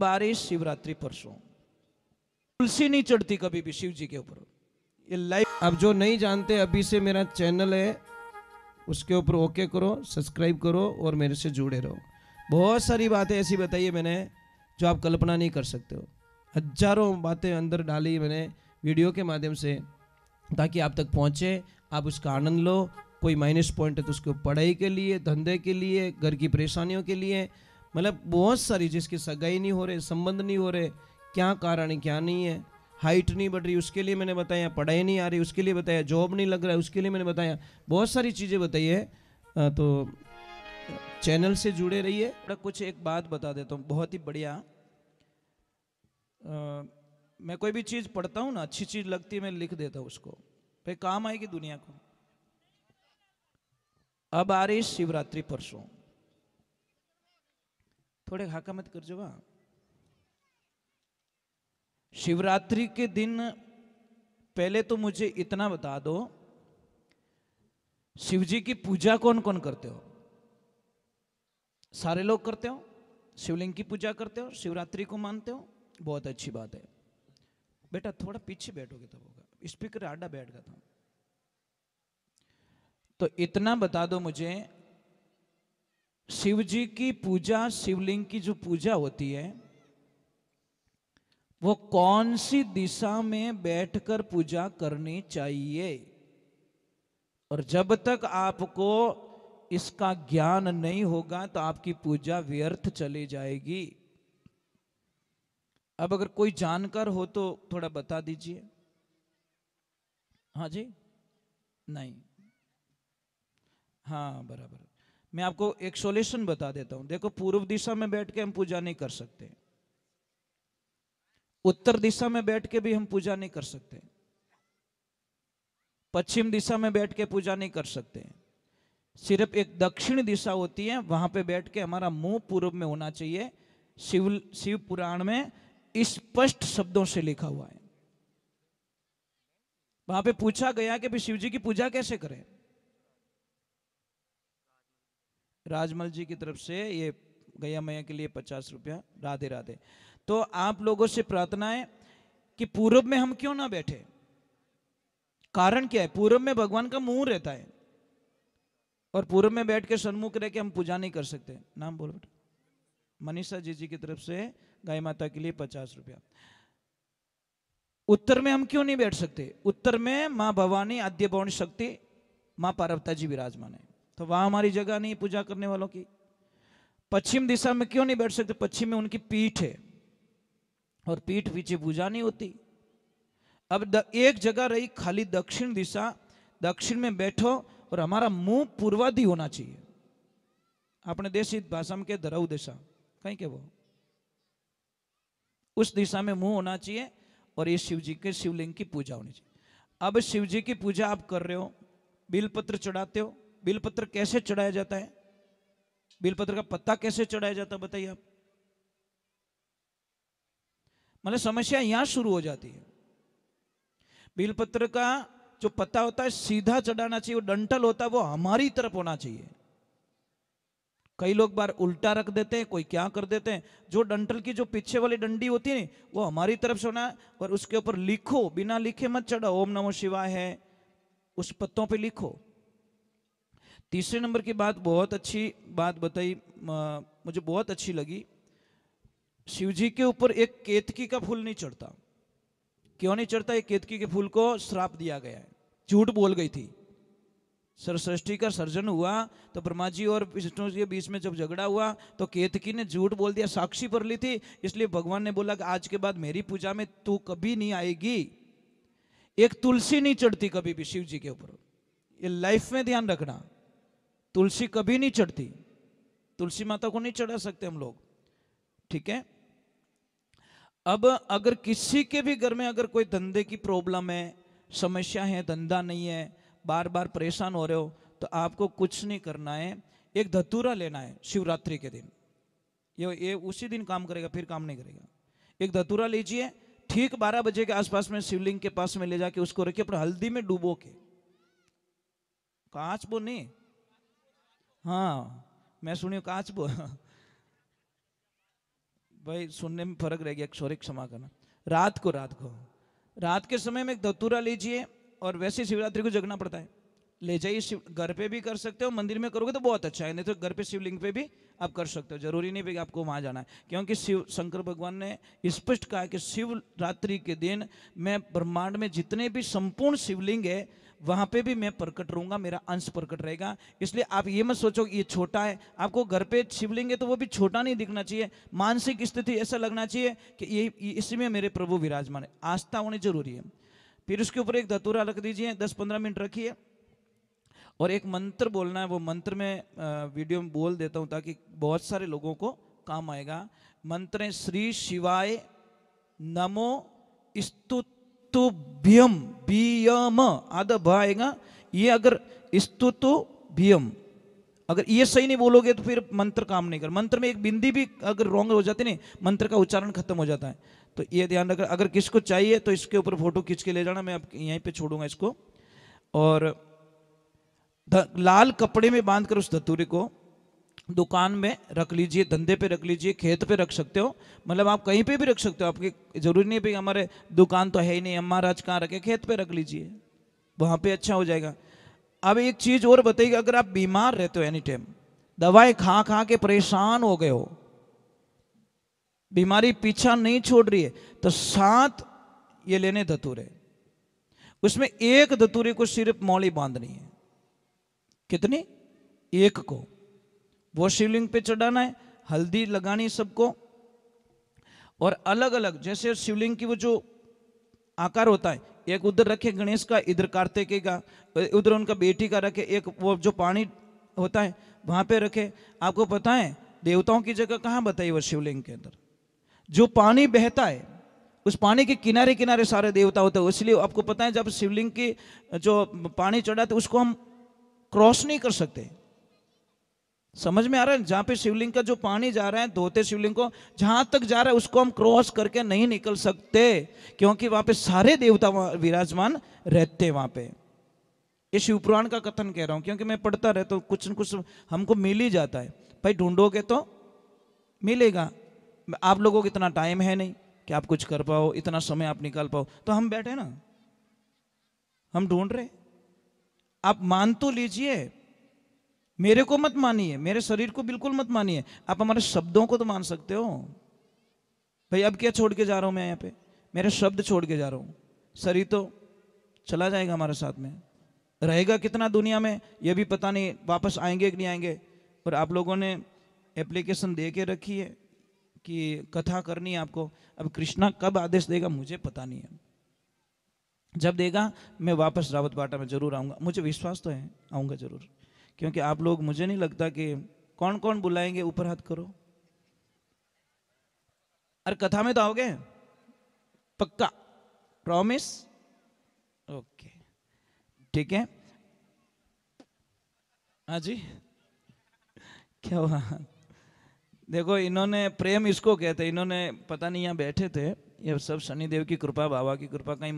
बारिश शिवरात्रि परसों तुलसी नहीं चढ़ती कभी भी शिव जी के ऊपर। ये लाइव अब जो नहीं जानते अभी से मेरा चैनल है उसके ऊपर ओके करो, सब्सक्राइब करो और मेरे से जुड़े रहो। बहुत सारी बातें ऐसी बताई है मैंने जो आप कल्पना नहीं कर सकते हो। हजारों बातें अंदर डाली मैंने वीडियो के माध्यम से ताकि आप तक पहुंचे, आप उसका आनंद लो। कोई माइनस पॉइंट है तो उसको पढ़ाई के लिए, धंधे के लिए, घर की परेशानियों के लिए, मतलब बहुत सारी, जिसकी सगाई नहीं हो रहे, संबंध नहीं हो रहे, क्या कारण है क्या नहीं है, हाइट नहीं बढ़ रही उसके लिए मैंने बताया, पढ़ाई नहीं आ रही उसके लिए बताया, जॉब नहीं लग रहा है उसके लिए मैंने बताया, बहुत सारी चीज़ें बताई है। तो चैनल से जुड़े रहिए। कुछ एक बात बता देता हूँ बहुत ही बढ़िया। मैं कोई भी चीज़ पढ़ता हूँ ना, अच्छी चीज़ लगती है मैं लिख देता हूँ उसको, फिर काम आएगी दुनिया को। अब आ रही शिवरात्रि परसों, थोड़े हाका मत कर जो। शिवरात्रि के दिन पहले तो मुझे इतना बता दो, शिव जी की पूजा कौन कौन करते हो? सारे लोग करते हो, शिवलिंग की पूजा करते हो, शिवरात्रि को मानते हो, बहुत अच्छी बात है। बेटा थोड़ा पीछे बैठोगे तब होगा, स्पीकर आड़ा बैठ गया था। तो इतना बता दो मुझे, शिव जी की पूजा, शिवलिंग की जो पूजा होती है वो कौन सी दिशा में बैठकर पूजा करनी चाहिए? और जब तक आपको इसका ज्ञान नहीं होगा तो आपकी पूजा व्यर्थ चली जाएगी। अब अगर कोई जानकार हो तो थोड़ा बता दीजिए। हाँ जी, नहीं, हाँ बराबर। मैं आपको एक सॉल्यूशन बता देता हूं। देखो, पूर्व दिशा में बैठ के हम पूजा नहीं कर सकते, उत्तर दिशा में बैठ के भी हम पूजा नहीं कर सकते, पश्चिम दिशा में बैठ के पूजा नहीं कर सकते। सिर्फ एक दक्षिण दिशा होती है, वहां पे बैठ के हमारा मुंह पूर्व में होना चाहिए। शिव पुराण में स्पष्ट शब्दों से लिखा हुआ है। वहां पे पूछा गया कि शिव जी की पूजा कैसे करें। राजमल जी की तरफ से ये गया मैया के लिए 50 रुपया, राधे राधे। तो आप लोगों से प्रार्थना है कि पूर्व में हम क्यों ना बैठे। कारण क्या है? पूर्व में भगवान का मुंह रहता है और पूर्व में बैठ के सन्मुख रह के हम पूजा नहीं कर सकते। नाम बोलो बेटा। मनीषा जी की तरफ से गाय माता के लिए 50 रुपया। उत्तर में हम क्यों नहीं बैठ सकते? उत्तर में माँ भवानी, आद्य पौर्ण शक्ति, माँ पार्वती जी विराजमान है, तो वहां हमारी जगह नहीं पूजा करने वालों की। पश्चिम दिशा में क्यों नहीं बैठ सकते? पश्चिम में उनकी पीठ है और पीठ पीछे पूजा नहीं होती। अब एक जगह रही खाली दक्षिण दिशा, दक्षिण में बैठो और हमारा मुंह पूर्वाधि होना चाहिए। अपने देशी भाषा में के धराऊ दिशा कहीं के वो, उस दिशा में मुंह होना चाहिए और ये शिव जी के शिवलिंग की पूजा होनी चाहिए। अब शिव जी की पूजा आप कर रहे हो, बिलपत्र चढ़ाते हो। बिलपत्र कैसे चढ़ाया जाता है? बिलपत्र का पत्ता कैसे चढ़ाया जाता है बताइए आप। मतलब समस्या यहां शुरू हो जाती है। बिलपत्र का जो पत्ता होता है सीधा चढ़ाना चाहिए, वो डंठल होता है वो हमारी तरफ होना चाहिए। कई लोग बार उल्टा रख देते हैं, कोई क्या कर देते हैं। जो डंठल की जो पीछे वाली डंडी होती है वो हमारी तरफ से होना है और उसके ऊपर लिखो, बिना लिखे मत चढ़ाओ। ओम नमो शिवाय है, उस पत्तों पे लिखो। तीसरे नंबर की बात, बहुत अच्छी बात बताई, मुझे बहुत अच्छी लगी। शिव जी के ऊपर एक केतकी का फूल नहीं चढ़ता। क्यों नहीं चढ़ता? एक केतकी के फूल को श्राप दिया गया है, झूठ बोल गई थी। सृष्टि का सर्जन हुआ तो ब्रह्मा जी और विष्णु जी के बीच में जब झगड़ा हुआ तो केतकी ने झूठ बोल दिया, साक्षी पर ली थी। इसलिए भगवान ने बोला कि आज के बाद मेरी पूजा में तू कभी नहीं आएगी। एक तुलसी नहीं चढ़ती कभी भी शिव जी के ऊपर, ये लाइफ में ध्यान रखना। तुलसी कभी नहीं चढ़ती, तुलसी माता को नहीं चढ़ा सकते हम लोग, ठीक है। अब अगर किसी के भी घर में अगर कोई धंधे की प्रॉब्लम है, समस्या है, धंधा नहीं है, बार बार परेशान हो रहे हो, तो आपको कुछ नहीं करना है, एक धतूरा लेना है शिवरात्रि के दिन। ये उसी दिन काम करेगा, फिर काम नहीं करेगा। एक धतूरा लीजिए, ठीक 12 बजे के आसपास में शिवलिंग के पास में ले जाके उसको रखिए, अपने हल्दी में डूबो के। कांच बो नहीं, हाँ मैं सुनियो कांच बो भाई सुनने में फर्क रह गया, सॉरी, क्षमा करना। रात के समय में एक धतूरा लीजिए, और वैसे शिवरात्रि को जगना पड़ता है, ले जाइए। घर पे भी कर सकते हो, मंदिर में करोगे तो बहुत अच्छा है, नहीं तो घर पे शिवलिंग पे भी आप कर सकते हो, जरूरी नहीं कि आपको वहां जाना है। क्योंकि शिव शंकर भगवान ने स्पष्ट कहा कि शिवरात्रि के दिन मैं ब्रह्मांड में जितने भी संपूर्ण शिवलिंग है वहां पे भी मैं प्रकट रहूंगा, मेरा अंश प्रकट रहेगा। इसलिए आप ये मत सोचो कि ये छोटा है, आपको घर पे शिवलिंग है तो वो भी छोटा नहीं दिखना चाहिए। मानसिक स्थिति ऐसा लगना चाहिए कि ये इसमें मेरे प्रभु विराजमान है, आस्था होनी जरूरी है। फिर उसके ऊपर एक धतूरा रख दीजिए, 10-15 मिनट रखिए, और एक मंत्र बोलना है। वो मंत्र में वीडियो में बोल देता हूं ताकि बहुत सारे लोगों को काम आएगा। मंत्र है श्री शिवाय नमो स्तुतुभ्यम, बियम आद आएगा। ये अगर स्तुतुभ्यम, अगर ये सही नहीं बोलोगे तो फिर मंत्र काम नहीं कर। मंत्र में एक बिंदी भी अगर रॉन्ग हो जाती नहीं, मंत्र का उच्चारण खत्म हो जाता है। तो ये ध्यान रखना। अगर किसको चाहिए तो इसके ऊपर फोटो खींच के ले जाना, मैं यहीं पे छोड़ूंगा इसको। और लाल कपड़े में बांधकर उस धतूरे को दुकान में रख लीजिए, धंधे पे रख लीजिए, खेत पे रख सकते हो, मतलब आप कहीं पे भी रख सकते हो। आपकी जरूरी नहीं है हमारे दुकान तो है ही नहीं, अम्मा राज कहाँ रखे, खेत पे रख लीजिए, वहां पे अच्छा हो जाएगा। अब एक चीज और बताइए, अगर आप बीमार रहते हो एनी टाइम, दवाई खा खा के परेशान हो गए हो, बीमारी पीछा नहीं छोड़ रही है, तो 7 ये लेने धतूरे, उसमें एक धतूरे को सिर्फ मौली बांधनी है। कितनी? एक को, वो शिवलिंग पे चढ़ाना है, हल्दी लगानी सबको, और अलग अलग जैसे शिवलिंग की वो जो आकार होता है, एक उधर रखे गणेश का, इधर कार्तिकेय का, उधर उनका बेटी का रखे, एक वो जो पानी होता है वहां पे रखे। आपको पता है देवताओं की जगह कहां बताई वो शिवलिंग के अंदर? जो पानी बहता है उस पानी के किनारे किनारे सारे देवता होते हैं। इसलिए आपको पता है जब शिवलिंग की जो पानी चढ़ा तो उसको हम क्रॉस नहीं कर सकते। समझ में आ रहा है? जहां पे शिवलिंग का जो पानी जा रहा है, धोते शिवलिंग को, जहां तक जा रहा है उसको हम क्रॉस करके नहीं निकल सकते, क्योंकि वहां पे सारे देवता विराजमान रहते हैं वहां पे। ये शिवपुराण का कथन कह रहा हूं, क्योंकि मैं पढ़ता रहता हूं, कुछ न कुछ हमको मिल ही जाता है। भाई ढूंढोगे तो मिलेगा। आप लोगों को इतना टाइम है नहीं कि आप कुछ कर पाओ, इतना समय आप निकाल पाओ, तो हम बैठे ना, हम ढूंढ रहे। आप मान तो लीजिए, मेरे को मत मानिए, मेरे शरीर को बिल्कुल मत मानिए, आप हमारे शब्दों को तो मान सकते हो। भाई अब क्या छोड़ के जा रहा हूं मैं यहाँ पे? मेरे शब्द छोड़ के जा रहा हूं, शरीर तो चला जाएगा हमारे साथ में, रहेगा कितना दुनिया में ये भी पता नहीं, वापस आएंगे कि नहीं आएंगे। और आप लोगों ने एप्लीकेशन दे के रखी है कि कथा करनी है आपको। अब कृष्णा कब आदेश देगा मुझे पता नहीं है, जब देगा मैं वापस रावत बाटा में जरूर आऊंगा, मुझे विश्वास तो है आऊंगा जरूर, क्योंकि आप लोग, मुझे नहीं लगता कि कौन कौन बुलाएंगे, ऊपर हाथ करो। अरे कथा में तो आओगे पक्का? प्रॉमिस? ओके ठीक है। हाँ जी, क्या हुआ? देखो इन्होंने, प्रेम इसको कहते हैं, इन्होंने पता नहीं यहाँ बैठे थे, ये सब शनिदेव की कृपा, बाबा की कृपा, कहीं